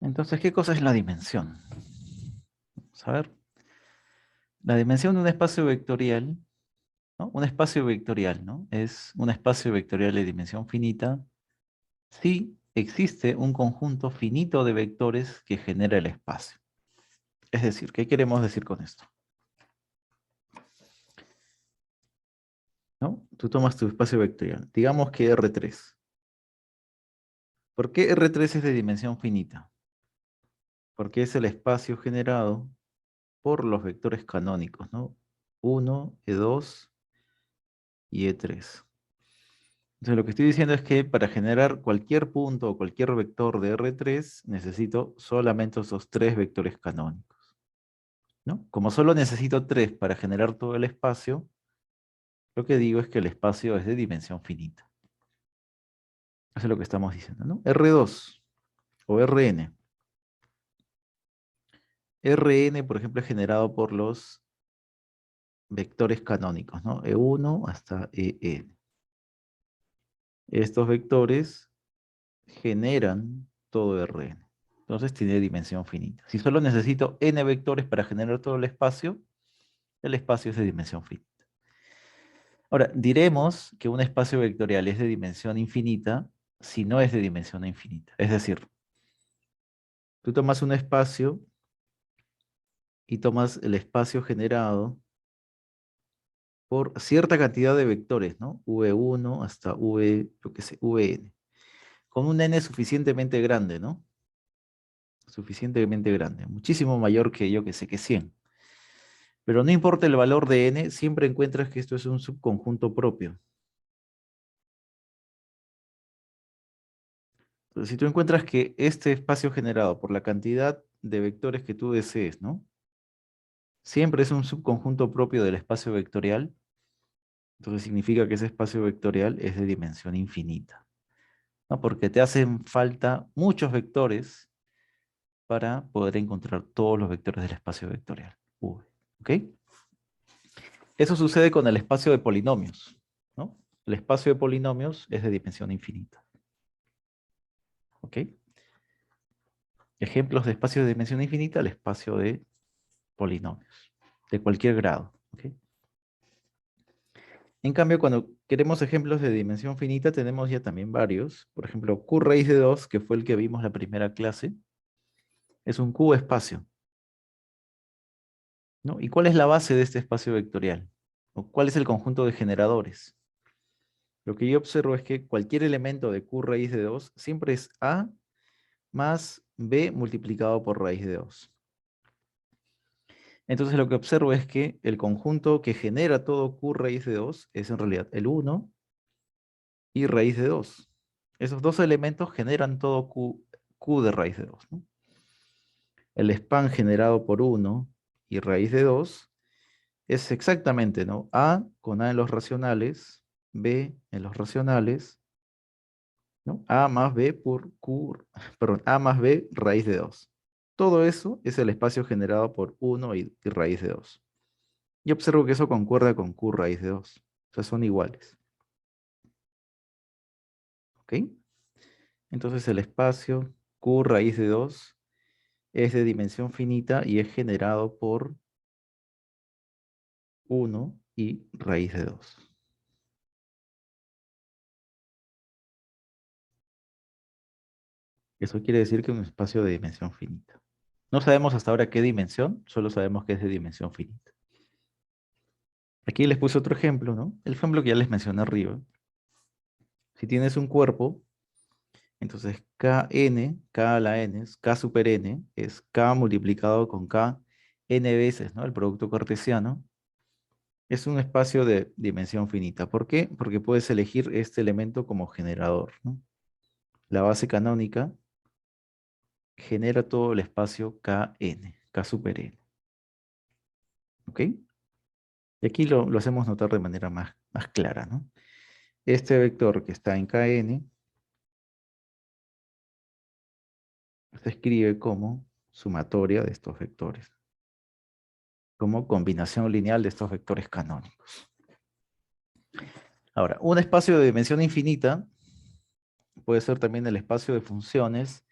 Entonces, ¿qué cosa es la dimensión? Vamos a ver. La dimensión de un espacio vectorial, ¿no? Un espacio vectorial, ¿no? Es un espacio vectorial de dimensión finita si existe un conjunto finito de vectores que genera el espacio. Es decir, ¿qué queremos decir con esto? ¿No? Tú tomas tu espacio vectorial, digamos que R3. ¿Por qué R3 es de dimensión finita? Porque es el espacio generado por los vectores canónicos, ¿no? 1, E2 y E3. Entonces lo que estoy diciendo es que para generar cualquier punto o cualquier vector de R3 necesito solamente esos tres vectores canónicos, ¿no? Como solo necesito tres para generar todo el espacio, lo que digo es que el espacio es de dimensión finita. Eso es lo que estamos diciendo, ¿no? R2 o Rn. Rn, por ejemplo, es generado por los vectores canónicos, ¿no? E1 hasta En. Estos vectores generan todo Rn. Entonces tiene dimensión finita. Si solo necesito n vectores para generar todo el espacio es de dimensión finita. Ahora, diremos que un espacio vectorial es de dimensión infinita si no es de dimensión infinita. Es decir, tú tomas un espacio y tomas el espacio generado por cierta cantidad de vectores, ¿no? V1 hasta V, yo qué sé, Vn. Con un n suficientemente grande, ¿no? Suficientemente grande. Muchísimo mayor que yo que sé que 100. Pero no importa el valor de n, siempre encuentras que esto es un subconjunto propio. Entonces, si tú encuentras que este espacio generado por la cantidad de vectores que tú desees, ¿no? Siempre es un subconjunto propio del espacio vectorial, entonces significa que ese espacio vectorial es de dimensión infinita, ¿no? Porque te hacen falta muchos vectores para poder encontrar todos los vectores del espacio vectorial. V, ¿ok? Eso sucede con el espacio de polinomios, ¿no? El espacio de polinomios es de dimensión infinita, ¿ok? Ejemplos de espacio de dimensión infinita, el espacio de polinomios, de cualquier grado, ¿ok? En cambio, cuando queremos ejemplos de dimensión finita, tenemos ya también varios. Por ejemplo, Q raíz de 2, que fue el que vimos la primera clase, es un Q espacio, ¿no? ¿Y cuál es la base de este espacio vectorial? ¿O cuál es el conjunto de generadores? Lo que yo observo es que cualquier elemento de Q raíz de 2 siempre es A más B multiplicado por raíz de 2. Entonces lo que observo es que el conjunto que genera todo Q raíz de 2 es en realidad el 1 y raíz de 2. Esos dos elementos generan todo Q de raíz de 2, ¿no? El span generado por 1 y raíz de 2 es exactamente, ¿no? A con A en los racionales, B en los racionales, ¿no? A más B por Q, perdón, A más B raíz de 2. Todo eso es el espacio generado por 1 y raíz de 2. Y observo que eso concuerda con Q raíz de 2. O sea, son iguales. ¿Ok? Entonces el espacio Q raíz de 2 es de dimensión finita y es generado por 1 y raíz de 2. Eso quiere decir que es un espacio de dimensión finita. No sabemos hasta ahora qué dimensión, solo sabemos que es de dimensión finita. Aquí les puse otro ejemplo, ¿no? El ejemplo que ya les mencioné arriba. Si tienes un cuerpo, entonces Kn, K a la n, es K super n, es K multiplicado con K n veces, ¿no? El producto cartesiano. Es un espacio de dimensión finita. ¿Por qué? Porque puedes elegir este elemento como generador, ¿no? La base canónica genera todo el espacio Kn, K super n. ¿Ok? Y aquí lo hacemos notar de manera más clara, ¿no? Este vector que está en Kn se escribe como sumatoria de estos vectores, como combinación lineal de estos vectores canónicos. Ahora, un espacio de dimensión infinita puede ser también el espacio de funciones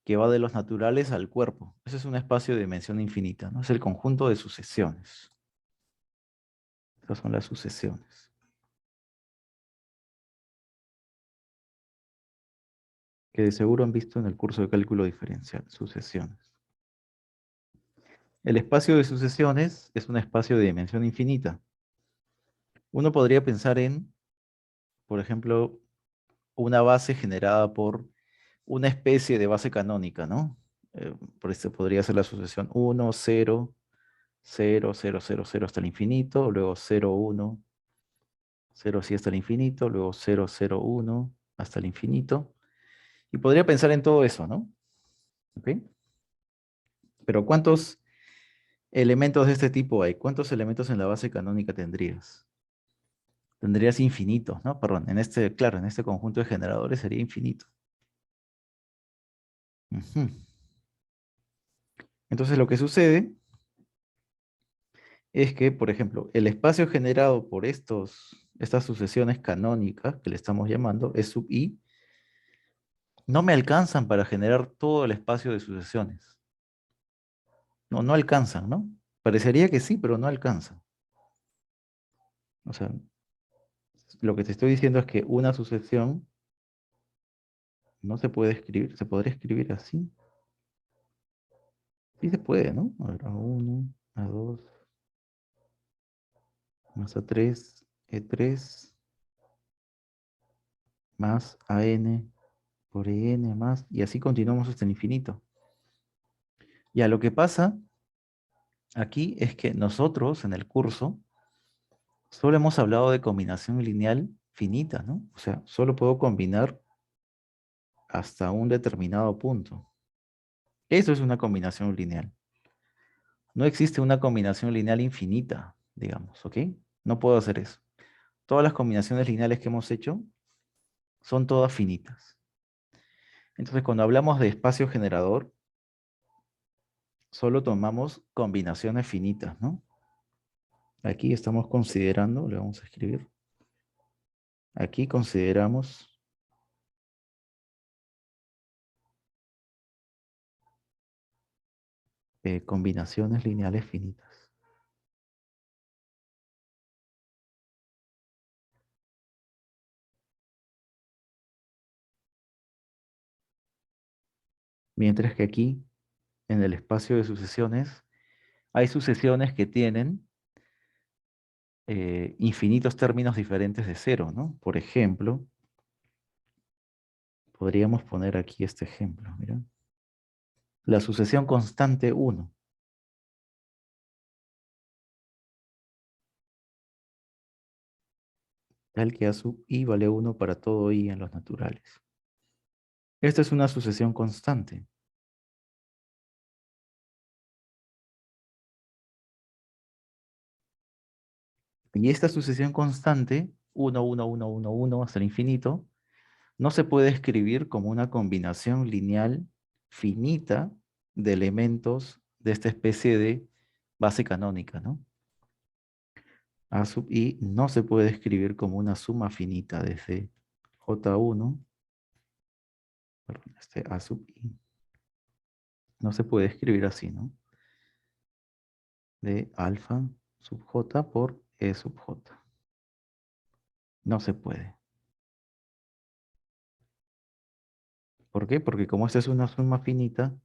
que va de los naturales al cuerpo. Ese es un espacio de dimensión infinita, ¿no? Es el conjunto de sucesiones. Estas son las sucesiones, que de seguro han visto en el curso de cálculo diferencial, sucesiones. El espacio de sucesiones es un espacio de dimensión infinita. Uno podría pensar en, por ejemplo, una base generada por una especie de base canónica, ¿no? Por esto podría ser la sucesión 1, 0, 0, 0, 0, 0 hasta el infinito, luego 0, 1, 0 así hasta el infinito, luego 0, 0, 1 hasta el infinito. Y podría pensar en todo eso, ¿no? ¿Ok? Pero ¿cuántos elementos de este tipo hay? ¿Cuántos elementos en la base canónica tendrías? Tendrías infinitos, ¿no? Perdón, en este, claro, en este conjunto de generadores sería infinito. Ujú. Entonces lo que sucede es que, por ejemplo, el espacio generado por estas sucesiones canónicas, que le estamos llamando, E sub i, no me alcanzan para generar todo el espacio de sucesiones. No, no alcanzan, ¿no? Parecería que sí, pero no alcanzan. O sea, lo que te estoy diciendo es que una sucesión no se puede escribir, se podría escribir así. Sí se puede, ¿no? A ver, A1, A2, más A3, E3, más AN por EN más, y así continuamos hasta el infinito. Ya, lo que pasa aquí es que nosotros en el curso solo hemos hablado de combinación lineal finita, ¿no? O sea, solo puedo combinar hasta un determinado punto. Eso es una combinación lineal. No existe una combinación lineal infinita, digamos, ¿ok? No puedo hacer eso. Todas las combinaciones lineales que hemos hecho son todas finitas. Entonces, cuando hablamos de espacio generador, solo tomamos combinaciones finitas, ¿no? Aquí estamos considerando, le vamos a escribir, aquí consideramos combinaciones lineales finitas. Mientras que aquí, en el espacio de sucesiones, hay sucesiones que tienen infinitos términos diferentes de cero, ¿no? Por ejemplo, podríamos poner aquí este ejemplo, mira. La sucesión constante 1. Tal que A sub i vale 1 para todo i en los naturales. Esta es una sucesión constante. Y esta sucesión constante, 1, 1, 1, 1, 1 hasta el infinito, no se puede escribir como una combinación lineal finita de elementos de esta especie de base canónica, ¿no? A sub i no se puede escribir como una suma finita desde J1, perdón, este A sub i, no se puede escribir así, ¿no? De alfa sub j por e sub j. No se puede. ¿Por qué? Porque como esta es una suma finita,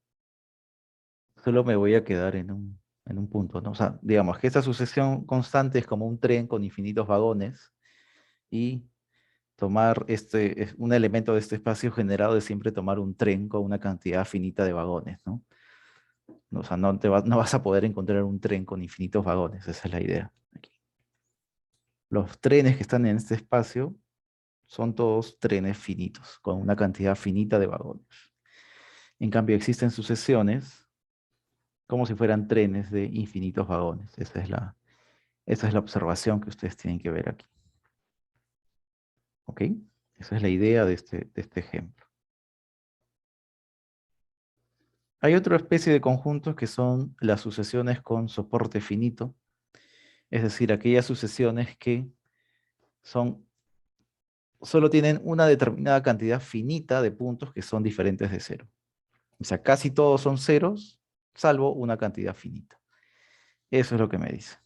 solo me voy a quedar en un punto, ¿no? O sea, digamos que esta sucesión constante es como un tren con infinitos vagones y tomar un elemento de este espacio generado es siempre tomar un tren con una cantidad finita de vagones, ¿no? O sea, no vas a poder encontrar un tren con infinitos vagones, esa es la idea. Aquí. Los trenes que están en este espacio son todos trenes finitos, con una cantidad finita de vagones. En cambio, existen sucesiones como si fueran trenes de infinitos vagones. Esa es la observación que ustedes tienen que ver aquí. ¿Ok? Esa es la idea de este ejemplo. Hay otra especie de conjuntos que son las sucesiones con soporte finito, es decir, aquellas sucesiones que solo tienen una determinada cantidad finita de puntos que son diferentes de cero. O sea, casi todos son ceros, salvo una cantidad finita. Eso es lo que me dice.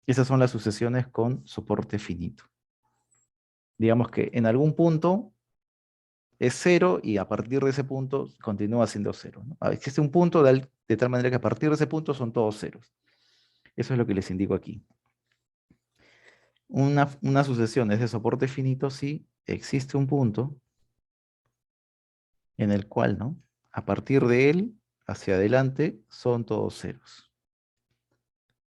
Esas son las sucesiones con soporte finito. Digamos que en algún punto es cero y a partir de ese punto continúa siendo cero, ¿no? Existe un punto de tal manera que a partir de ese punto son todos ceros. Eso es lo que les indico aquí. Una sucesión es de soporte finito si existe un punto en el cual, ¿no? A partir de él, hacia adelante, son todos ceros.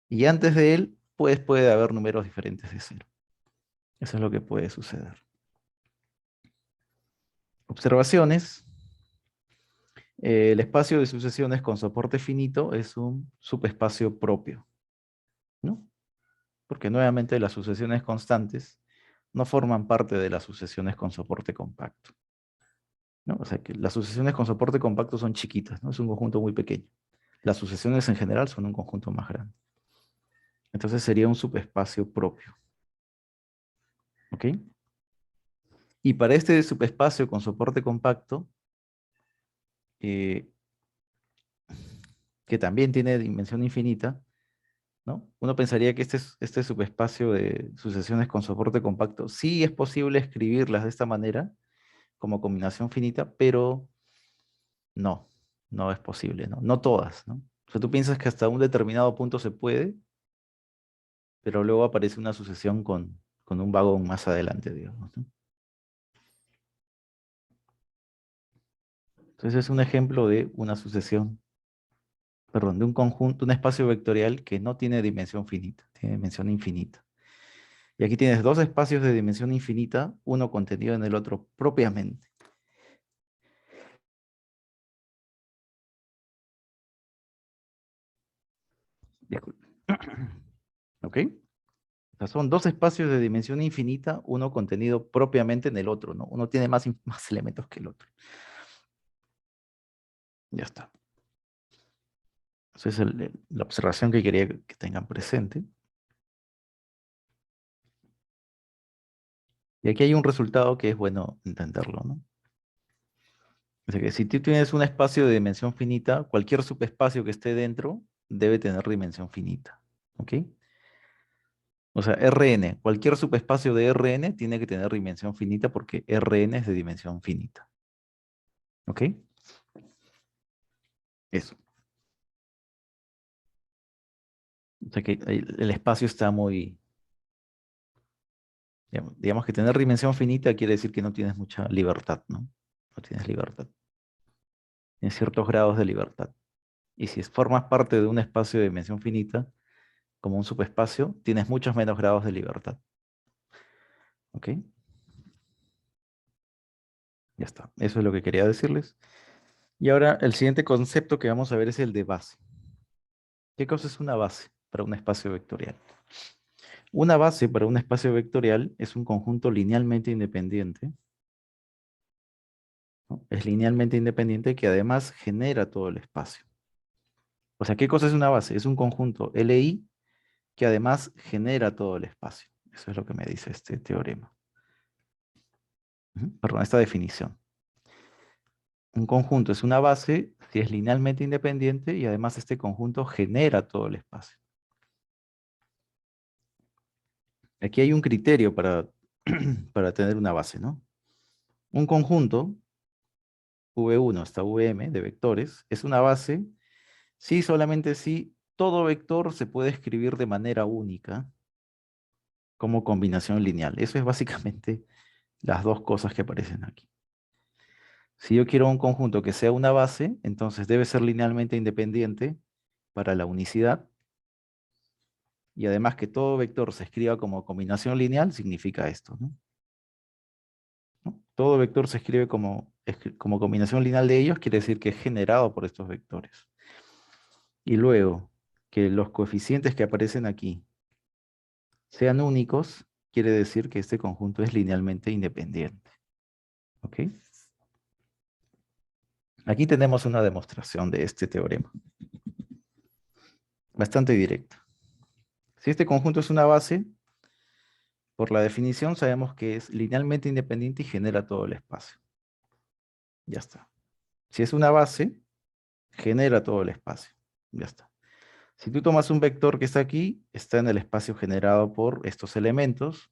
Y antes de él, pues puede haber números diferentes de cero. Eso es lo que puede suceder. Observaciones. El espacio de sucesiones con soporte finito es un subespacio propio, ¿no? Porque nuevamente las sucesiones constantes no forman parte de las sucesiones con soporte compacto, ¿no? O sea que las sucesiones con soporte compacto son chiquitas, ¿no? Es un conjunto muy pequeño. Las sucesiones en general son un conjunto más grande. Entonces sería un subespacio propio, ¿ok? Y para este subespacio con soporte compacto, eh, que también tiene dimensión infinita, ¿no? Uno pensaría que este subespacio de sucesiones con soporte compacto, sí es posible escribirlas de esta manera, como combinación finita, pero no, no es posible, ¿no? No todas, ¿no? O sea, tú piensas que hasta un determinado punto se puede, pero luego aparece una sucesión con un vagón más adelante, digamos, ¿no? Entonces es un ejemplo de una sucesión, perdón, de un conjunto, un espacio vectorial que no tiene dimensión finita, tiene dimensión infinita. Y aquí tienes dos espacios de dimensión infinita, uno contenido en el otro propiamente. Disculpe. ¿Ok? O sea, son dos espacios de dimensión infinita, uno contenido propiamente en el otro, ¿no? Uno tiene más elementos que el otro. Ya está. Esa es la observación que quería que tengan presente. Y aquí hay un resultado que es bueno entenderlo, ¿no? O sea que si tú tienes un espacio de dimensión finita, cualquier subespacio que esté dentro debe tener dimensión finita. ¿Ok? O sea, Rn, cualquier subespacio de Rn tiene que tener dimensión finita porque Rn es de dimensión finita. ¿Ok? Eso. O sea que el espacio está muy... Digamos que tener dimensión finita quiere decir que no tienes mucha libertad, ¿no? No tienes libertad. Tienes ciertos grados de libertad. Y si formas parte de un espacio de dimensión finita, como un subespacio, tienes muchos menos grados de libertad. ¿Ok? Ya está. Eso es lo que quería decirles. Y ahora el siguiente concepto que vamos a ver es el de base. ¿Qué cosa es una base para un espacio vectorial? Una base para un espacio vectorial es un conjunto linealmente independiente, ¿no? Es linealmente independiente que además genera todo el espacio. O sea, ¿qué cosa es una base? Es un conjunto LI que además genera todo el espacio. Eso es lo que me dice este teorema. Perdón, esta definición. Un conjunto es una base si es linealmente independiente y además este conjunto genera todo el espacio. Aquí hay un criterio para, para tener una base, ¿no? Un conjunto, V1 hasta Vm de vectores, es una base si solamente si todo vector se puede escribir de manera única como combinación lineal. Eso es básicamente las dos cosas que aparecen aquí. Si yo quiero un conjunto que sea una base, entonces debe ser linealmente independiente para la unicidad. Y además que todo vector se escriba como combinación lineal, significa esto, ¿no? ¿No? Todo vector se escribe como combinación lineal de ellos, quiere decir que es generado por estos vectores. Y luego, que los coeficientes que aparecen aquí sean únicos, quiere decir que este conjunto es linealmente independiente. ¿Ok? Aquí tenemos una demostración de este teorema. Bastante directa. Si este conjunto es una base, por la definición sabemos que es linealmente independiente y genera todo el espacio. Ya está. Si es una base, genera todo el espacio. Ya está. Si tú tomas un vector que está aquí, está en el espacio generado por estos elementos,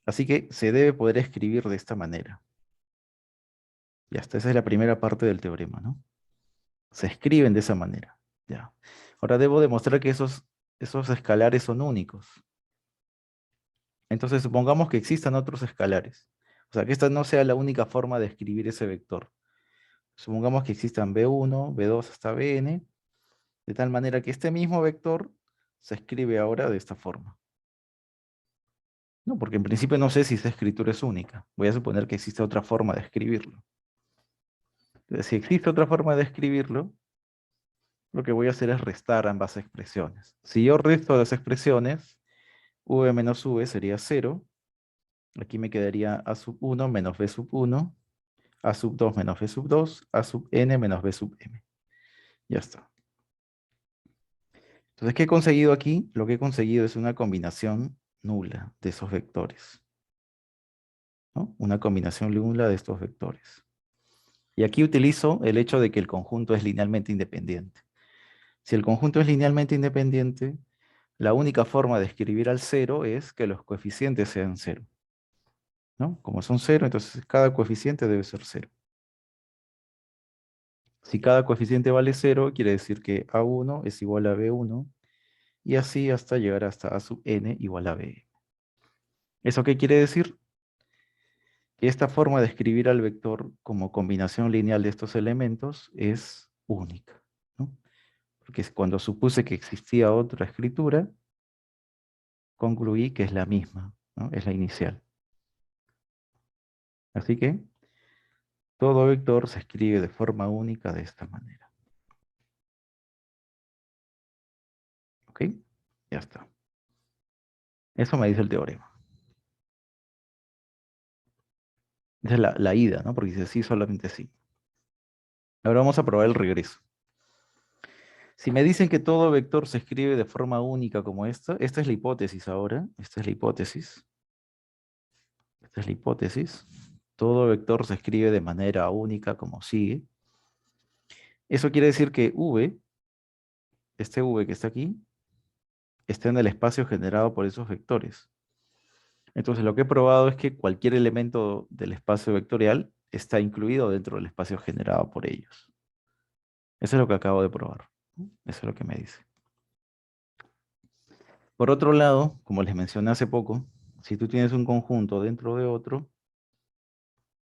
así que se debe poder escribir de esta manera. Ya está, esa es la primera parte del teorema, ¿no? Se escriben de esa manera. Ya. Ahora debo demostrar que esos escalares son únicos. Entonces supongamos que existan otros escalares. O sea, que esta no sea la única forma de escribir ese vector. Supongamos que existan B1, B2 hasta Bn, de tal manera que este mismo vector se escribe ahora de esta forma. No, porque en principio no sé si esa escritura es única. Voy a suponer que existe otra forma de escribirlo. Entonces, si existe otra forma de escribirlo, lo que voy a hacer es restar ambas expresiones. Si yo resto las expresiones, v menos v sería 0. Aquí me quedaría a sub 1 menos b sub 1, a sub 2 menos b sub 2, a sub n menos b sub m. Ya está. Entonces, ¿qué he conseguido aquí? Lo que he conseguido es una combinación nula de esos vectores, ¿no? Una combinación nula de estos vectores. Y aquí utilizo el hecho de que el conjunto es linealmente independiente. Si el conjunto es linealmente independiente, la única forma de escribir al cero es que los coeficientes sean cero, ¿no? Como son cero, entonces cada coeficiente debe ser cero. Si cada coeficiente vale cero, quiere decir que A1 es igual a B1, y así hasta llegar hasta A sub n igual a B. ¿Eso qué quiere decir? Que esta forma de escribir al vector como combinación lineal de estos elementos es única, ¿no? Porque cuando supuse que existía otra escritura, concluí que es la misma, ¿no? Es la inicial. Así que todo vector se escribe de forma única de esta manera. ¿Ok? Ya está. Eso me dice el teorema. Esa es la ida, ¿no? Porque dice sí, solamente sí. Ahora vamos a probar el regreso. Si me dicen que todo vector se escribe de forma única como esta es la hipótesis ahora. Esta es la hipótesis. Esta es la hipótesis. Todo vector se escribe de manera única como sigue. Eso quiere decir que V, este V que está aquí, está en el espacio generado por esos vectores. Entonces lo que he probado es que cualquier elemento del espacio vectorial está incluido dentro del espacio generado por ellos. Eso es lo que acabo de probar. Eso es lo que me dice. Por otro lado, como les mencioné hace poco, si tú tienes un conjunto dentro de otro,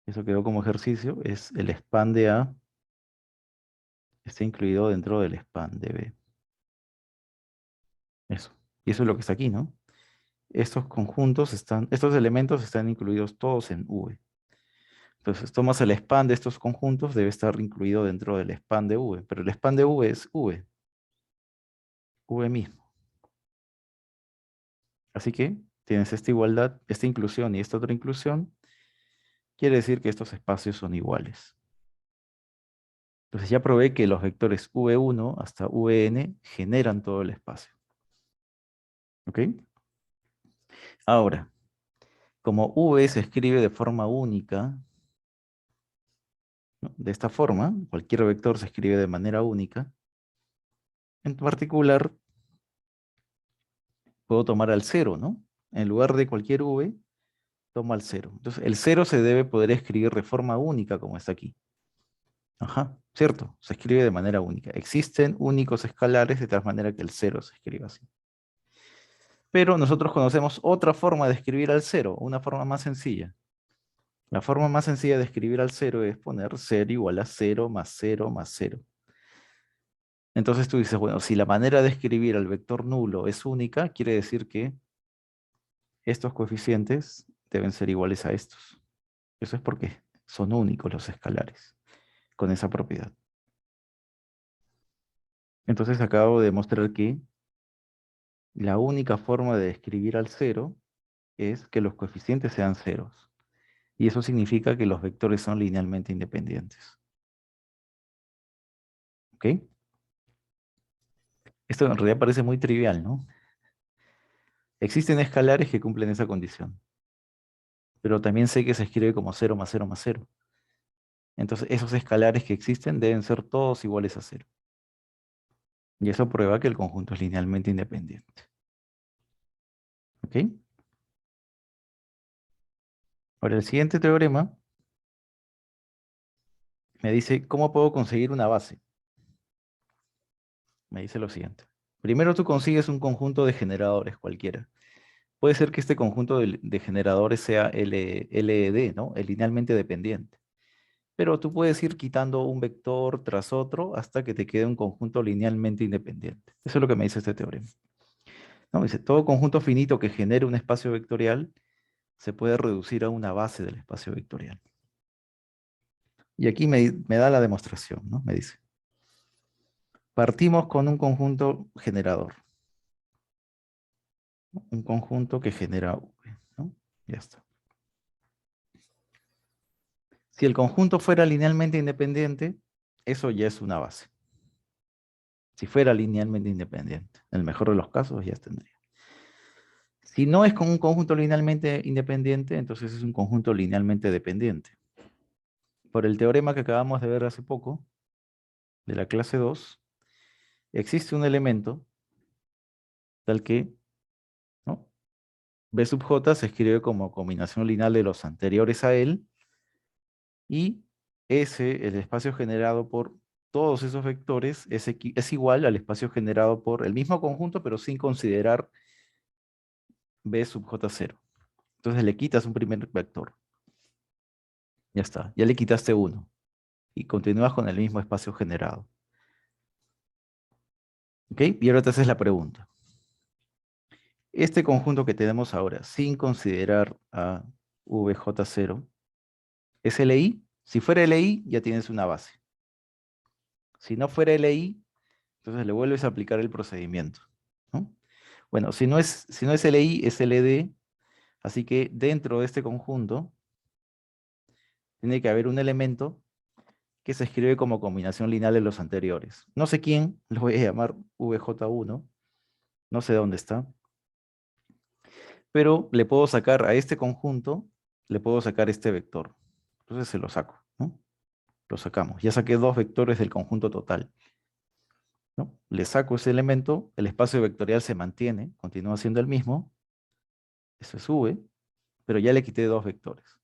eso quedó como ejercicio, es el span de A está incluido dentro del span de B. Eso. Y eso es lo que está aquí, ¿no? Estos elementos están incluidos todos en V. Entonces, tomas el span de estos conjuntos, debe estar incluido dentro del span de V, pero el span de V es V mismo. Así que tienes esta igualdad, esta inclusión y esta otra inclusión, quiere decir que estos espacios son iguales. Entonces ya probé que los vectores V1 hasta Vn generan todo el espacio. ¿Ok? Ahora, como V se escribe de forma única, ¿no? De esta forma, cualquier vector se escribe de manera única, en particular, puedo tomar al cero, ¿no? En lugar de cualquier V, tomo al cero. Entonces, el cero se debe poder escribir de forma única, como está aquí. Ajá, cierto, se escribe de manera única. Existen únicos escalares de tal manera que el cero se escribe así. Pero nosotros conocemos otra forma de escribir al cero, una forma más sencilla. La forma más sencilla de escribir al cero es poner 0 igual a 0 más 0 más 0. Entonces tú dices, bueno, si la manera de escribir al vector nulo es única, quiere decir que estos coeficientes deben ser iguales a estos. Eso es porque son únicos los escalares con esa propiedad. Entonces acabo de demostrar que la única forma de escribir al cero es que los coeficientes sean ceros. Y eso significa que los vectores son linealmente independientes. ¿Ok? Esto en realidad parece muy trivial, ¿no? Existen escalares que cumplen esa condición. Pero también sé que se escribe como 0 más 0 más 0. Entonces, esos escalares que existen deben ser todos iguales a cero. Y eso prueba que el conjunto es linealmente independiente. ¿Ok? Ahora, el siguiente teorema me dice, ¿cómo puedo conseguir una base? Me dice lo siguiente. Primero tú consigues un conjunto de generadores cualquiera. Puede ser que este conjunto de generadores sea LED, ¿no? El linealmente dependiente. Pero tú puedes ir quitando un vector tras otro hasta que te quede un conjunto linealmente independiente. Eso es lo que me dice este teorema. ¿No? Dice, todo conjunto finito que genere un espacio vectorial se puede reducir a una base del espacio vectorial. Y aquí me da la demostración, ¿no? Me dice, partimos con un conjunto generador, ¿no? Un conjunto que genera V, ¿no? Ya está. Si el conjunto fuera linealmente independiente, eso ya es una base. Si fuera linealmente independiente, en el mejor de los casos ya tendría. Si no es con un conjunto linealmente independiente, entonces es un conjunto linealmente dependiente. Por el teorema que acabamos de ver hace poco, de la clase 2, existe un elemento tal que, ¿no? B sub j se escribe como combinación lineal de los anteriores a él, y S, el espacio generado por todos esos vectores, es igual al espacio generado por el mismo conjunto, pero sin considerar B sub j0. Entonces le quitas un primer vector. Ya está, ya le quitaste uno. Y continúas con el mismo espacio generado. ¿Ok? Y ahora te haces la pregunta. Este conjunto que tenemos ahora, sin considerar a VJ0, ¿es LI? Si fuera LI, ya tienes una base. Si no fuera LI, entonces le vuelves a aplicar el procedimiento, ¿no? Bueno, si no es LI, es LD, así que dentro de este conjunto tiene que haber un elemento que se escribe como combinación lineal de los anteriores. No sé quién, lo voy a llamar VJ1, no sé dónde está, pero le puedo sacar a este conjunto, le puedo sacar este vector. Entonces se lo saco, ¿no? Lo sacamos. Ya saqué dos vectores del conjunto total, ¿no? Le saco ese elemento, el espacio vectorial se mantiene, continúa siendo el mismo, eso es V, pero ya le quité dos vectores.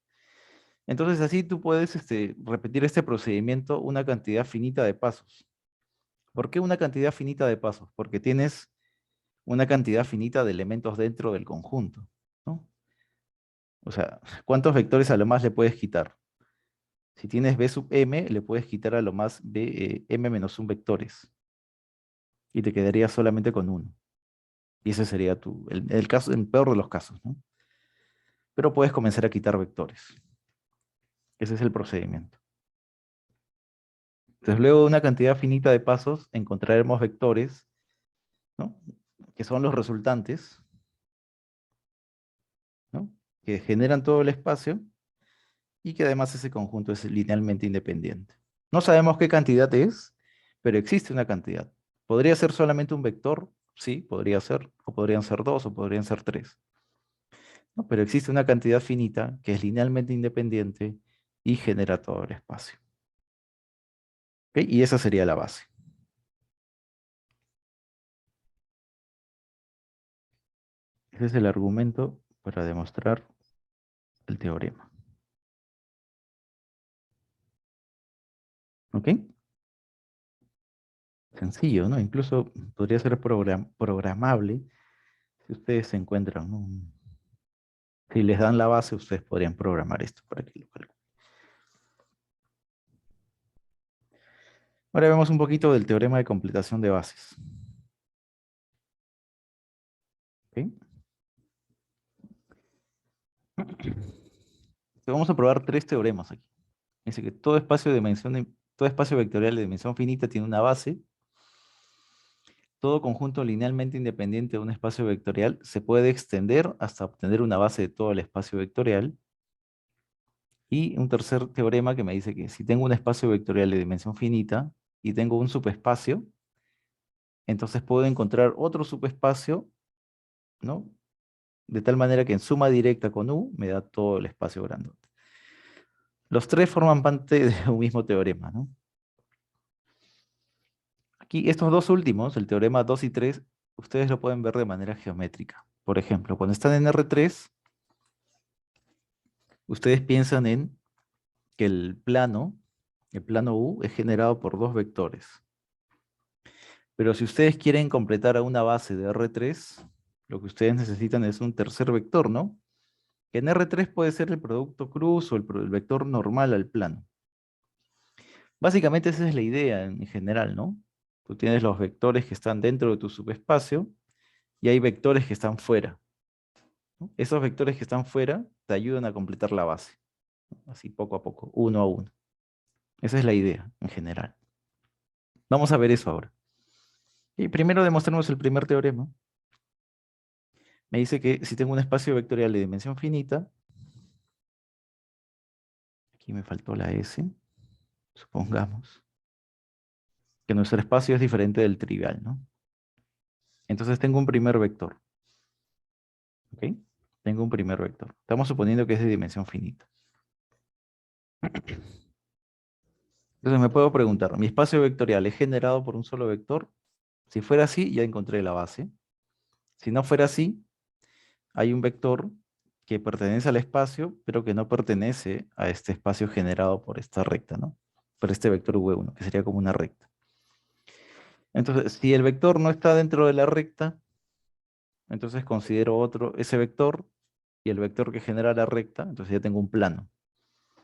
Entonces así tú puedes repetir este procedimiento una cantidad finita de pasos. ¿Por qué una cantidad finita de pasos? Porque tienes una cantidad finita de elementos dentro del conjunto, ¿no? O sea, ¿cuántos vectores a lo más le puedes quitar? Si tienes B sub m, le puedes quitar a lo más m menos 1 vectores. Y te quedaría solamente con uno. Y ese sería el caso, el peor de los casos, ¿no? Pero puedes comenzar a quitar vectores. Ese es el procedimiento. Entonces, luego de una cantidad finita de pasos, encontraremos vectores, ¿no? Que son los resultantes, ¿no? Que generan todo el espacio y que además ese conjunto es linealmente independiente. No sabemos qué cantidad es, pero existe una cantidad. ¿Podría ser solamente un vector? Sí, podría ser, o podrían ser dos, o podrían ser tres, ¿no? Pero existe una cantidad finita que es linealmente independiente y genera todo el espacio. ¿Ok? Y esa sería la base. Ese es el argumento para demostrar el teorema. ¿Ok? Sencillo, ¿no? Incluso podría ser programable si ustedes se encuentran, ¿no? Si les dan la base, ustedes podrían programar esto para que lo calculen. Ahora vemos un poquito del teorema de completación de bases. ¿Ok? Vamos a probar tres teoremas aquí. Dice que todo espacio vectorial de dimensión finita tiene una base. Todo conjunto linealmente independiente de un espacio vectorial se puede extender hasta obtener una base de todo el espacio vectorial. Y un tercer teorema que me dice que si tengo un espacio vectorial de dimensión finita y tengo un subespacio, entonces puedo encontrar otro subespacio, ¿no? De tal manera que en suma directa con U me da todo el espacio grandote. Los tres forman parte de un mismo teorema, ¿no? Aquí, estos dos últimos, el teorema 2 y 3, ustedes lo pueden ver de manera geométrica. Por ejemplo, cuando están en R3, ustedes piensan en que el plano U, es generado por dos vectores. Pero si ustedes quieren completar a una base de R3, lo que ustedes necesitan es un tercer vector, ¿no? Que en R3 puede ser el producto cruz o el vector normal al plano. Básicamente esa es la idea en general, ¿no? Tú tienes los vectores que están dentro de tu subespacio y hay vectores que están fuera, ¿no? Esos vectores que están fuera te ayudan a completar la base, ¿no? Así poco a poco, uno a uno. Esa es la idea en general. Vamos a ver eso ahora. Y primero demostremos el primer teorema. Me dice que si tengo un espacio vectorial de dimensión finita, aquí me faltó la S, supongamos, que nuestro espacio es diferente del trivial, ¿no? Entonces tengo un primer vector, ¿ok? Tengo un primer vector. Estamos suponiendo que es de dimensión finita. Entonces me puedo preguntar, ¿mi espacio vectorial es generado por un solo vector? Si fuera así, ya encontré la base. Si no fuera así, hay un vector que pertenece al espacio, pero que no pertenece a este espacio generado por esta recta, ¿no? Por este vector V1, que sería como una recta. Entonces, si el vector no está dentro de la recta, entonces considero ese vector y el vector que genera la recta, entonces ya tengo un plano.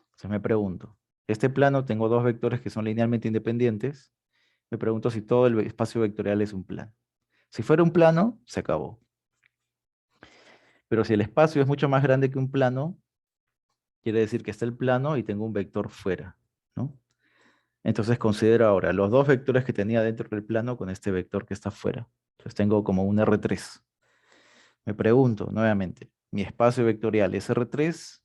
Entonces me pregunto, este plano tengo dos vectores que son linealmente independientes, me pregunto si todo el espacio vectorial es un plano. Si fuera un plano, se acabó. Pero si el espacio es mucho más grande que un plano, quiere decir que está el plano y tengo un vector fuera, ¿no? Entonces considero ahora los dos vectores que tenía dentro del plano con este vector que está fuera. Entonces tengo como un R3. Me pregunto nuevamente, ¿mi espacio vectorial es R3?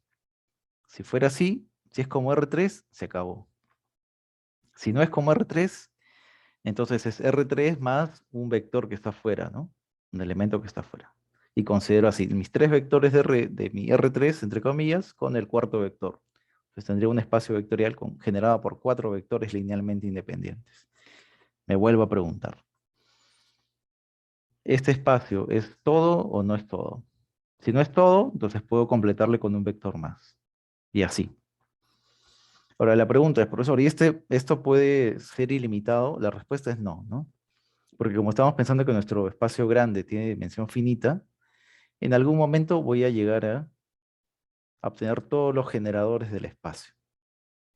Si fuera así, si es como R3, se acabó. Si no es como R3, entonces es R3 más un vector que está fuera, ¿no? Un elemento que está fuera. Y considero así mis tres vectores de mi R3, entre comillas, con el cuarto vector. Entonces tendría un espacio vectorial generado por cuatro vectores linealmente independientes. Me vuelvo a preguntar, ¿este espacio es todo o no es todo? Si no es todo, entonces puedo completarle con un vector más. Y así. Ahora la pregunta es, profesor, ¿y esto puede ser ilimitado? La respuesta es no, ¿no? Porque como estamos pensando que nuestro espacio grande tiene dimensión finita, en algún momento voy a llegar a obtener todos los generadores del espacio,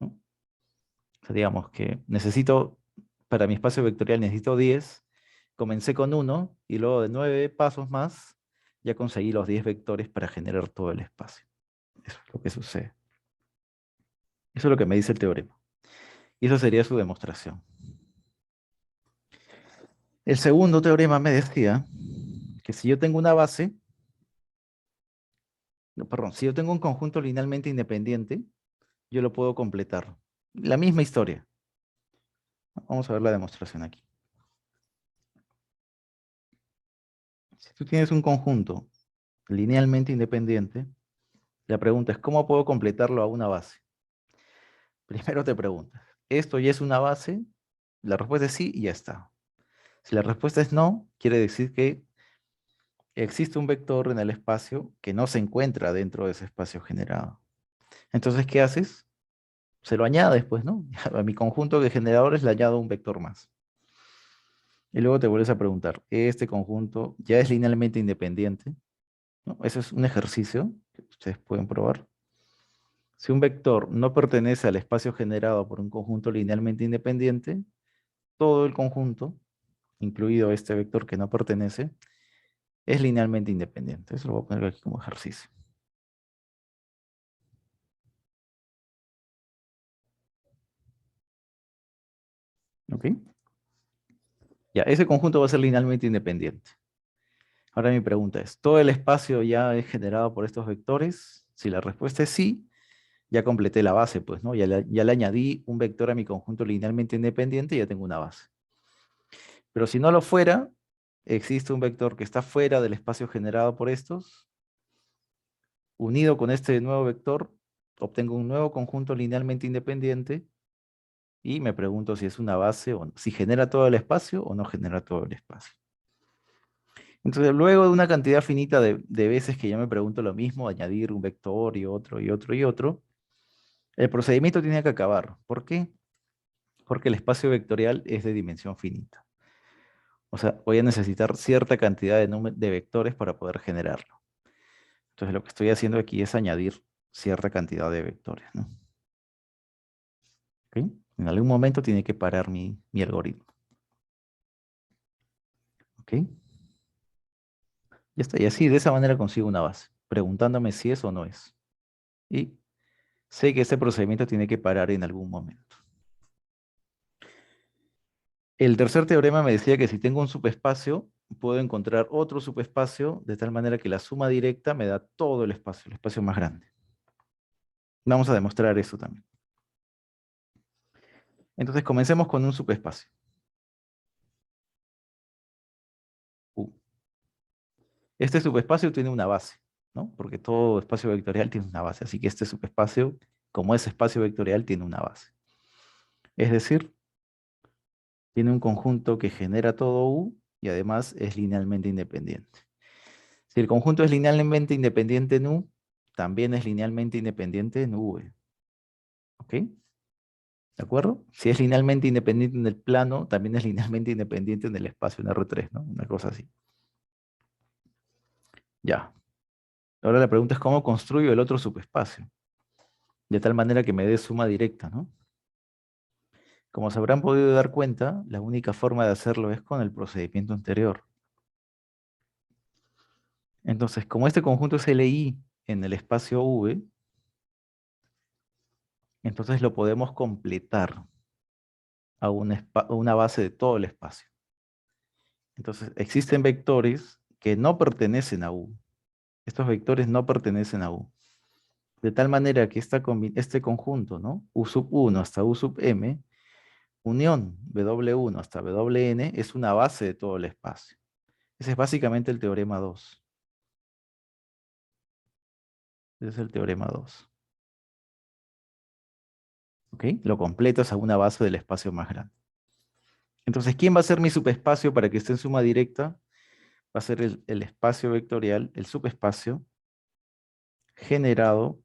¿no? O sea, digamos que para mi espacio vectorial necesito 10, comencé con uno y luego de 9 pasos más ya conseguí los 10 vectores para generar todo el espacio. Eso es lo que sucede. Eso es lo que me dice el teorema. Y eso sería su demostración. El segundo teorema me decía que si yo tengo una base, no, perdón, si yo tengo un conjunto linealmente independiente, yo lo puedo completar. La misma historia. Vamos a ver la demostración aquí. Si tú tienes un conjunto linealmente independiente, la pregunta es, ¿cómo puedo completarlo a una base? Primero te preguntas, ¿esto ya es una base? La respuesta es sí y ya está. Si la respuesta es no, quiere decir que existe un vector en el espacio que no se encuentra dentro de ese espacio generado. Entonces, ¿qué haces? Se lo añades, pues, ¿no? A mi conjunto de generadores le añado un vector más. Y luego te vuelves a preguntar, ¿este conjunto ya es linealmente independiente? ¿No? Ese es un ejercicio que ustedes pueden probar. Si un vector no pertenece al espacio generado por un conjunto linealmente independiente, todo el conjunto, incluido este vector que no pertenece, es linealmente independiente. Eso lo voy a poner aquí como ejercicio. ¿Ok? Ya, ese conjunto va a ser linealmente independiente. Ahora mi pregunta es, ¿todo el espacio ya es generado por estos vectores? Si la respuesta es sí, ya completé la base, pues, ¿no? Ya le añadí un vector a mi conjunto linealmente independiente y ya tengo una base. Pero si no lo fuera, existe un vector que está fuera del espacio generado por estos, unido con este nuevo vector, obtengo un nuevo conjunto linealmente independiente y me pregunto si es una base o no, si genera todo el espacio o no genera todo el espacio. Entonces, luego de una cantidad finita de veces que yo me pregunto lo mismo, añadir un vector y otro y otro y otro, el procedimiento tiene que acabar. ¿Por qué? Porque el espacio vectorial es de dimensión finita. O sea, voy a necesitar cierta cantidad de vectores para poder generarlo. Entonces, lo que estoy haciendo aquí es añadir cierta cantidad de vectores, ¿no? ¿Ok? En algún momento tiene que parar mi algoritmo. ¿Ok? Ya está. Y así, de esa manera consigo una base, preguntándome si es o no es. Y sé que ese procedimiento tiene que parar en algún momento. El tercer teorema me decía que si tengo un subespacio, puedo encontrar otro subespacio de tal manera que la suma directa me da todo el espacio más grande. Vamos a demostrar eso también. Entonces comencemos con un subespacio. U. Este subespacio tiene una base, ¿no? Porque todo espacio vectorial tiene una base. Así que este subespacio, como es espacio vectorial, tiene una base. Es decir, tiene un conjunto que genera todo U y además es linealmente independiente. Si el conjunto es linealmente independiente en U, también es linealmente independiente en V. ¿Ok? ¿De acuerdo? Si es linealmente independiente en el plano, también es linealmente independiente en el espacio, en R3, ¿no? Una cosa así. Ya. Ahora la pregunta es cómo construyo el otro subespacio, de tal manera que me dé suma directa, ¿no? Como se habrán podido dar cuenta, la única forma de hacerlo es con el procedimiento anterior. Entonces, como este conjunto es LI en el espacio V, entonces lo podemos completar a una base de todo el espacio. Entonces, existen vectores que no pertenecen a U. Estos vectores no pertenecen a U. De tal manera que este conjunto, ¿no? U sub 1 hasta U sub m, unión W1 hasta Wn, es una base de todo el espacio. Ese es básicamente el teorema 2. Ese es el teorema 2. ¿Ok? Lo completas a una base del espacio más grande. Entonces, ¿quién va a ser mi subespacio para que esté en suma directa? Va a ser el espacio vectorial, el subespacio generado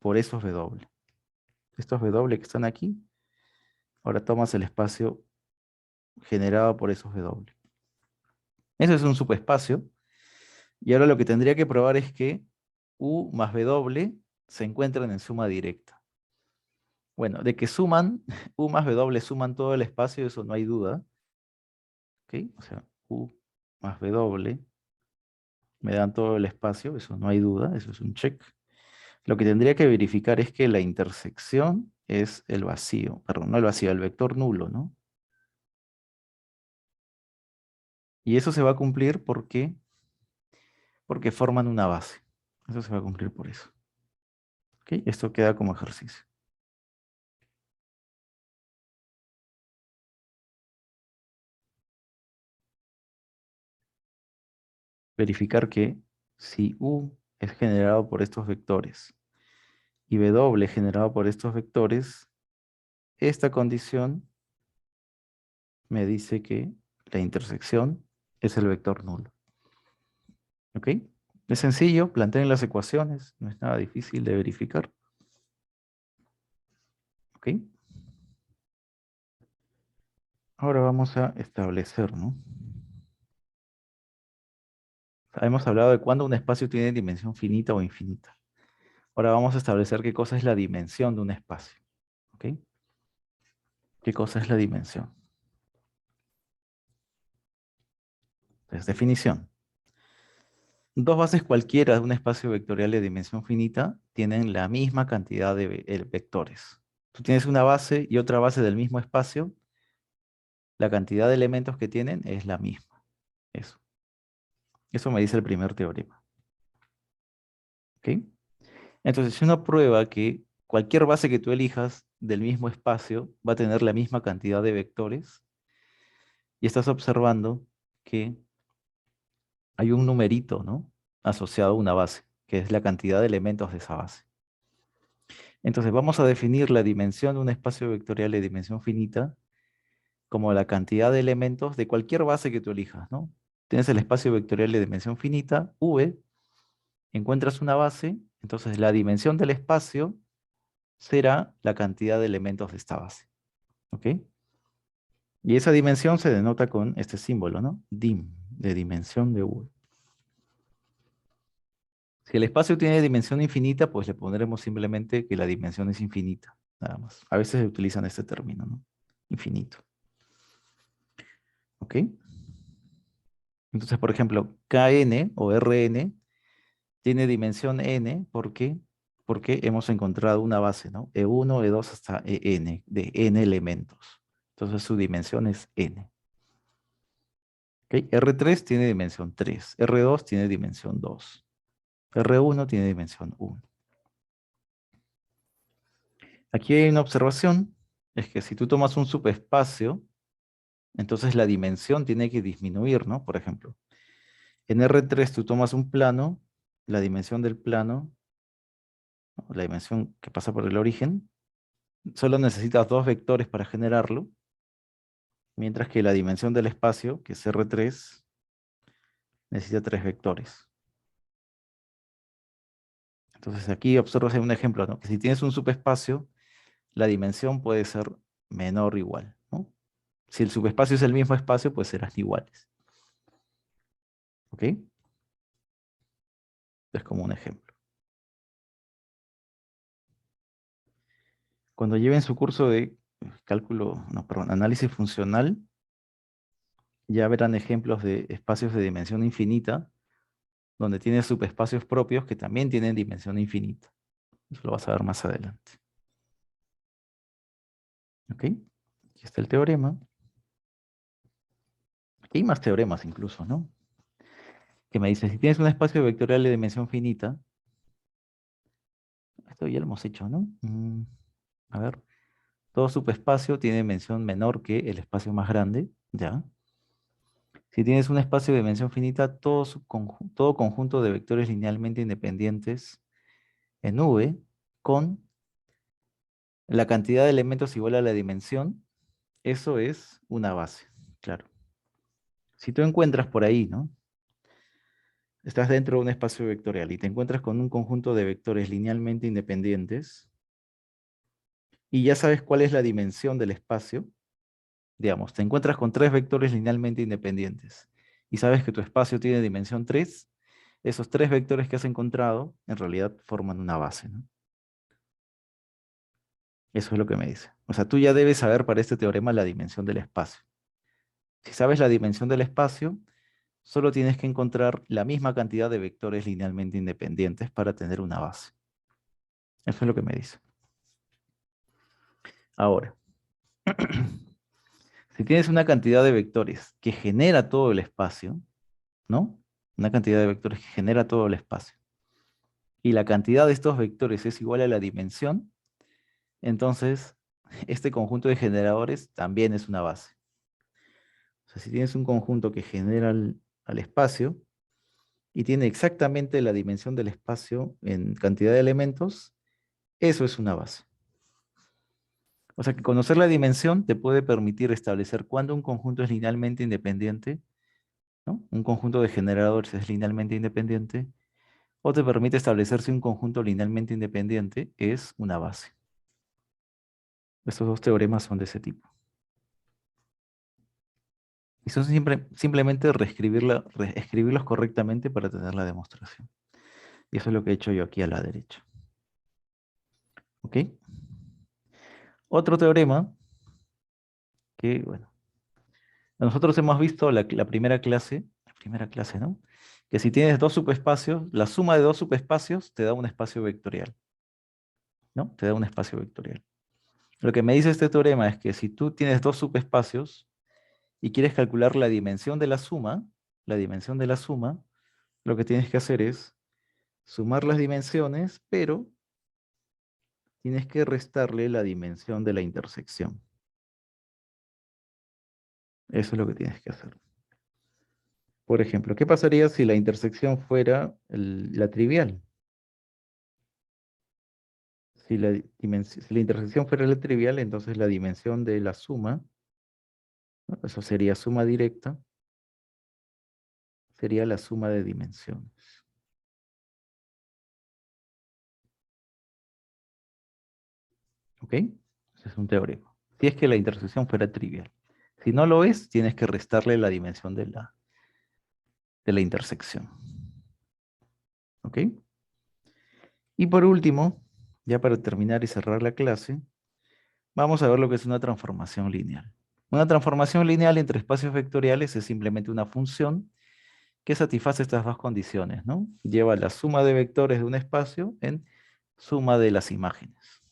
por esos W. Estos W que están aquí, ahora tomas el espacio generado por esos W. Eso es un subespacio. Y ahora lo que tendría que probar es que U más W se encuentran en suma directa. Bueno, de que suman, U más W suman todo el espacio, eso no hay duda. ¿Ok? O sea, U más W me dan todo el espacio, eso no hay duda, eso es un check. Lo que tendría que verificar es que la intersección es el vacío, perdón, no el vacío, el vector nulo, ¿no? Y eso se va a cumplir porque forman una base. Eso se va a cumplir por eso. ¿Ok? Esto queda como ejercicio. Verificar que si U es generado por estos vectores y W es generado por estos vectores, esta condición me dice que la intersección es el vector nulo. ¿Ok? Es sencillo, planteen las ecuaciones, no es nada difícil de verificar. ¿Ok? Ahora vamos a establecer, ¿no? Hemos hablado de cuándo un espacio tiene dimensión finita o infinita. Ahora vamos a establecer qué cosa es la dimensión de un espacio. ¿Ok? ¿Qué cosa es la dimensión? Entonces, definición. Dos bases cualquiera de un espacio vectorial de dimensión finita tienen la misma cantidad de vectores. Tú tienes una base y otra base del mismo espacio, la cantidad de elementos que tienen es la misma. Eso. Eso me dice el primer teorema. ¿Ok? Entonces, si uno prueba que cualquier base que tú elijas del mismo espacio va a tener la misma cantidad de vectores, y estás observando que hay un numerito, ¿no? Asociado a una base, que es la cantidad de elementos de esa base. Entonces vamos a definir la dimensión de un espacio vectorial de dimensión finita como la cantidad de elementos de cualquier base que tú elijas, ¿no? Tienes el espacio vectorial de dimensión finita, V, encuentras una base, entonces la dimensión del espacio será la cantidad de elementos de esta base, ¿ok? Y esa dimensión se denota con este símbolo, ¿no? Dim, de dimensión de V. Si el espacio tiene dimensión infinita, pues le pondremos simplemente que la dimensión es infinita, nada más. A veces se utilizan este término, ¿no? Infinito. ¿Ok? Entonces, por ejemplo, Kn o Rn tiene dimensión n, ¿por qué? Porque hemos encontrado una base, ¿no? E1, E2 hasta En, de n elementos. Entonces su dimensión es n. ¿Ok? R3 tiene dimensión 3, R2 tiene dimensión 2, R1 tiene dimensión 1. Aquí hay una observación, es que si tú tomas un subespacio, entonces la dimensión tiene que disminuir, ¿no? Por ejemplo, en R3 tú tomas un plano, la dimensión del plano, ¿no? La dimensión que pasa por el origen, solo necesitas dos vectores para generarlo, mientras que la dimensión del espacio, que es R3, necesita tres vectores. Entonces aquí observas un ejemplo, ¿no? Que si tienes un subespacio, la dimensión puede ser menor o igual, ¿no? Si el subespacio es el mismo espacio, pues serán iguales. ¿Ok? Es como un ejemplo. Cuando lleven su curso de cálculo, no, perdón, análisis funcional, ya verán ejemplos de espacios de dimensión infinita, donde tiene subespacios propios que también tienen dimensión infinita. Eso lo vas a ver más adelante. ¿Ok? Aquí está el teorema. Aquí hay más teoremas incluso, ¿no? Que me dice, si tienes un espacio vectorial de dimensión finita, esto ya lo hemos hecho, ¿no? A ver, todo subespacio tiene dimensión menor que el espacio más grande, ¿ya? Si tienes un espacio de dimensión finita, todo conjunto de vectores linealmente independientes en V con la cantidad de elementos igual a la dimensión, eso es una base, claro. Si tú encuentras por ahí, ¿no? Estás dentro de un espacio vectorial y te encuentras con un conjunto de vectores linealmente independientes y ya sabes cuál es la dimensión del espacio, digamos, te encuentras con tres vectores linealmente independientes y sabes que tu espacio tiene dimensión 3, esos tres vectores que has encontrado en realidad forman una base, ¿no? Eso es lo que me dice. O sea, tú ya debes saber para este teorema la dimensión del espacio. Si sabes la dimensión del espacio, solo tienes que encontrar la misma cantidad de vectores linealmente independientes para tener una base. Eso es lo que me dice. Ahora, si tienes una cantidad de vectores que genera todo el espacio, ¿no? Una cantidad de vectores que genera todo el espacio, y la cantidad de estos vectores es igual a la dimensión, entonces este conjunto de generadores también es una base. O sea, si tienes un conjunto que genera al espacio y tiene exactamente la dimensión del espacio en cantidad de elementos, eso es una base. O sea que conocer la dimensión te puede permitir establecer cuándo un conjunto es linealmente independiente, ¿no? Un conjunto de generadores es linealmente independiente, o te permite establecer si un conjunto linealmente independiente es una base. Estos dos teoremas son de ese tipo. Y son simplemente escribirlos correctamente para tener la demostración. Y eso es lo que he hecho yo aquí a la derecha. ¿Ok? Otro teorema que, bueno, nosotros hemos visto la primera clase, ¿no? Que si tienes dos subespacios, la suma de dos subespacios te da un espacio vectorial, ¿no? Te da un espacio vectorial. Lo que me dice este teorema es que si tú tienes dos subespacios y quieres calcular la dimensión de la suma, lo que tienes que hacer es sumar las dimensiones, pero tienes que restarle la dimensión de la intersección. Eso es lo que tienes que hacer. Por ejemplo, ¿qué pasaría si la intersección fuera la trivial? Si la intersección fuera la trivial, entonces la dimensión de la suma, ¿no? Eso sería suma directa, sería la suma de dimensiones. ¿Ok? Ese es un teorema. Si es que la intersección fuera trivial. Si no lo es, tienes que restarle la dimensión de la intersección. ¿Ok? Y por último, ya para terminar y cerrar la clase, vamos a ver lo que es una transformación lineal. Una transformación lineal entre espacios vectoriales es simplemente una función que satisface estas dos condiciones, ¿no? Lleva la suma de vectores de un espacio en suma de las imágenes.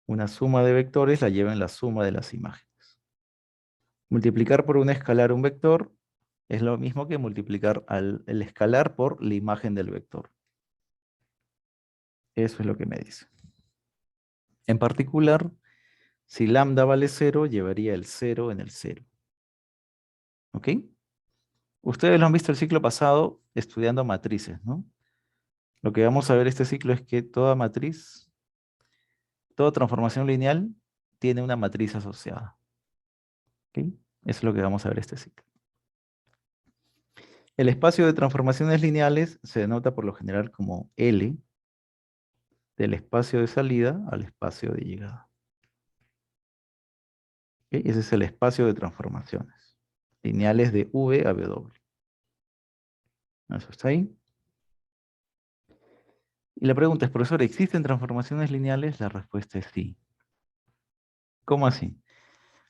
Una suma de vectores la lleva en la suma de las imágenes. Multiplicar por un escalar un vector es lo mismo que multiplicar el escalar por la imagen del vector. Eso es lo que me dice. En particular, si lambda vale 0, llevaría el 0 en el 0. ¿Ok? Ustedes lo han visto el ciclo pasado estudiando matrices, ¿no? Lo que vamos a ver este ciclo es que toda matriz, toda transformación lineal tiene una matriz asociada. ¿Ok? Eso es lo que vamos a ver este ciclo. El espacio de transformaciones lineales se denota por lo general como L, del espacio de salida al espacio de llegada. ¿Ok? Ese es el espacio de transformaciones lineales de V a W. Eso está ahí. Y la pregunta es, profesor, ¿existen transformaciones lineales? La respuesta es sí. ¿Cómo así?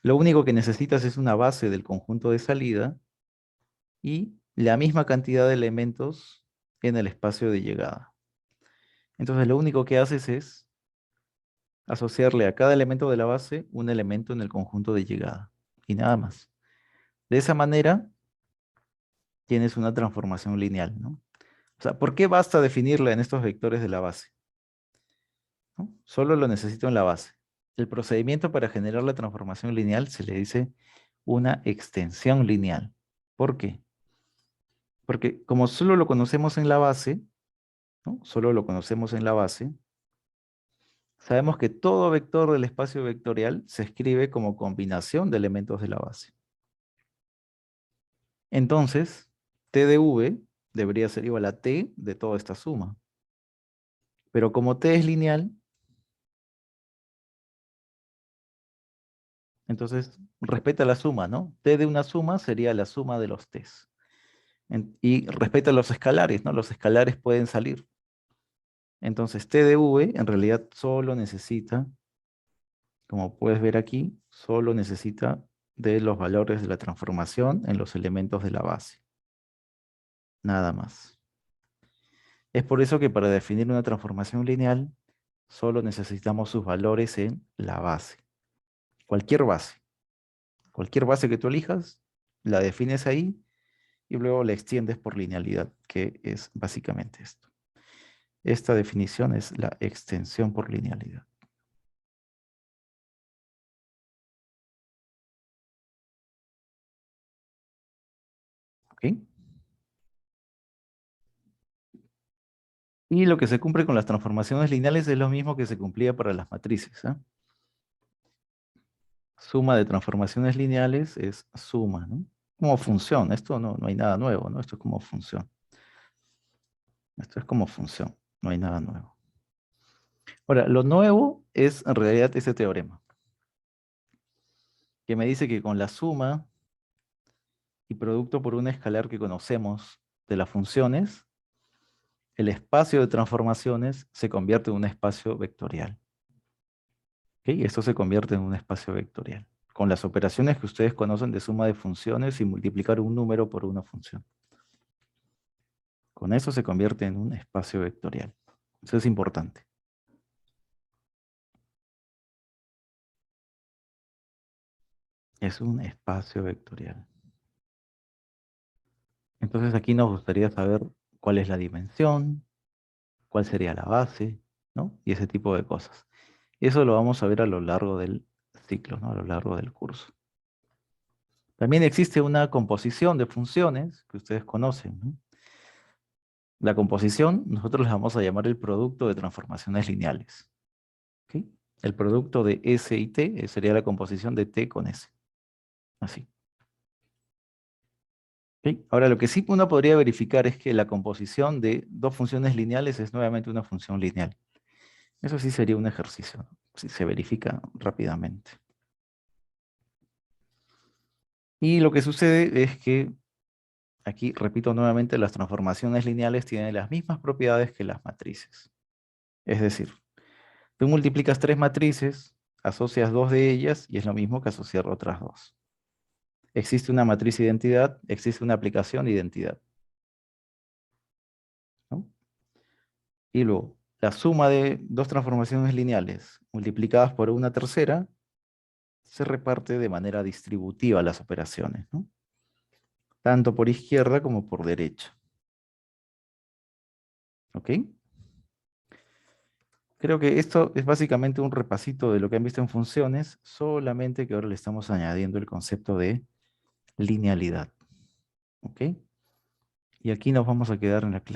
Lo único que necesitas es una base del conjunto de salida y la misma cantidad de elementos en el espacio de llegada. Entonces lo único que haces es asociarle a cada elemento de la base un elemento en el conjunto de llegada. Y nada más. De esa manera tienes una transformación lineal, ¿no? O sea, ¿por qué basta definirla en estos vectores de la base? ¿No? Solo lo necesito en la base. El procedimiento para generar la transformación lineal se le dice una extensión lineal. ¿Por qué? Porque como solo lo conocemos en la base, ¿no? Solo lo conocemos en la base, sabemos que todo vector del espacio vectorial se escribe como combinación de elementos de la base. Entonces, T de V debería ser igual a T de toda esta suma. Pero como T es lineal, entonces respeta la suma, ¿no? T de una suma sería la suma de los T's. Y respeta los escalares, ¿no? Los escalares pueden salir. Entonces, T de V en realidad solo necesita, como puedes ver aquí, solo necesita de los valores de la transformación en los elementos de la base. Nada más. Es por eso que para definir una transformación lineal, solo necesitamos sus valores en la base. Cualquier base. Cualquier base que tú elijas, la defines ahí y luego la extiendes por linealidad, que es básicamente esto. Esta definición es la extensión por linealidad. ¿Ok? Y lo que se cumple con las transformaciones lineales es lo mismo que se cumplía para las matrices. ¿Eh? Suma de transformaciones lineales es suma, ¿no? Como función. Esto no hay nada nuevo, ¿no? Esto es como función. Esto es como función. No hay nada nuevo. Ahora, lo nuevo es en realidad ese teorema, que me dice que con la suma y producto por un escalar que conocemos de las funciones, el espacio de transformaciones se convierte en un espacio vectorial. ¿Ok? Esto se convierte en un espacio vectorial, con las operaciones que ustedes conocen de suma de funciones y multiplicar un número por una función. Con eso se convierte en un espacio vectorial. Eso es importante. Es un espacio vectorial. Entonces aquí nos gustaría saber cuál es la dimensión, cuál sería la base, ¿no? Y ese tipo de cosas. Eso lo vamos a ver a lo largo del ciclo, ¿no? A lo largo del curso. También existe una composición de funciones que ustedes conocen, ¿no? La composición nosotros les vamos a llamar el producto de transformaciones lineales. ¿Ok? El producto de S y T sería la composición de T con S. Así. ¿Ok? Ahora, lo que sí uno podría verificar es que la composición de dos funciones lineales es nuevamente una función lineal. Eso sí sería un ejercicio, ¿no? Si se verifica rápidamente. Y lo que sucede es que, aquí repito nuevamente, las transformaciones lineales tienen las mismas propiedades que las matrices. Es decir, tú multiplicas tres matrices, asocias dos de ellas y es lo mismo que asociar otras dos. Existe una matriz identidad, existe una aplicación identidad, ¿no? Y luego, la suma de dos transformaciones lineales multiplicadas por una tercera se reparte de manera distributiva las operaciones, ¿no? Tanto por izquierda como por derecha. ¿Ok? Creo que esto es básicamente un repasito de lo que han visto en funciones, solamente que ahora le estamos añadiendo el concepto de linealidad. ¿Ok? Y aquí nos vamos a quedar en la clase.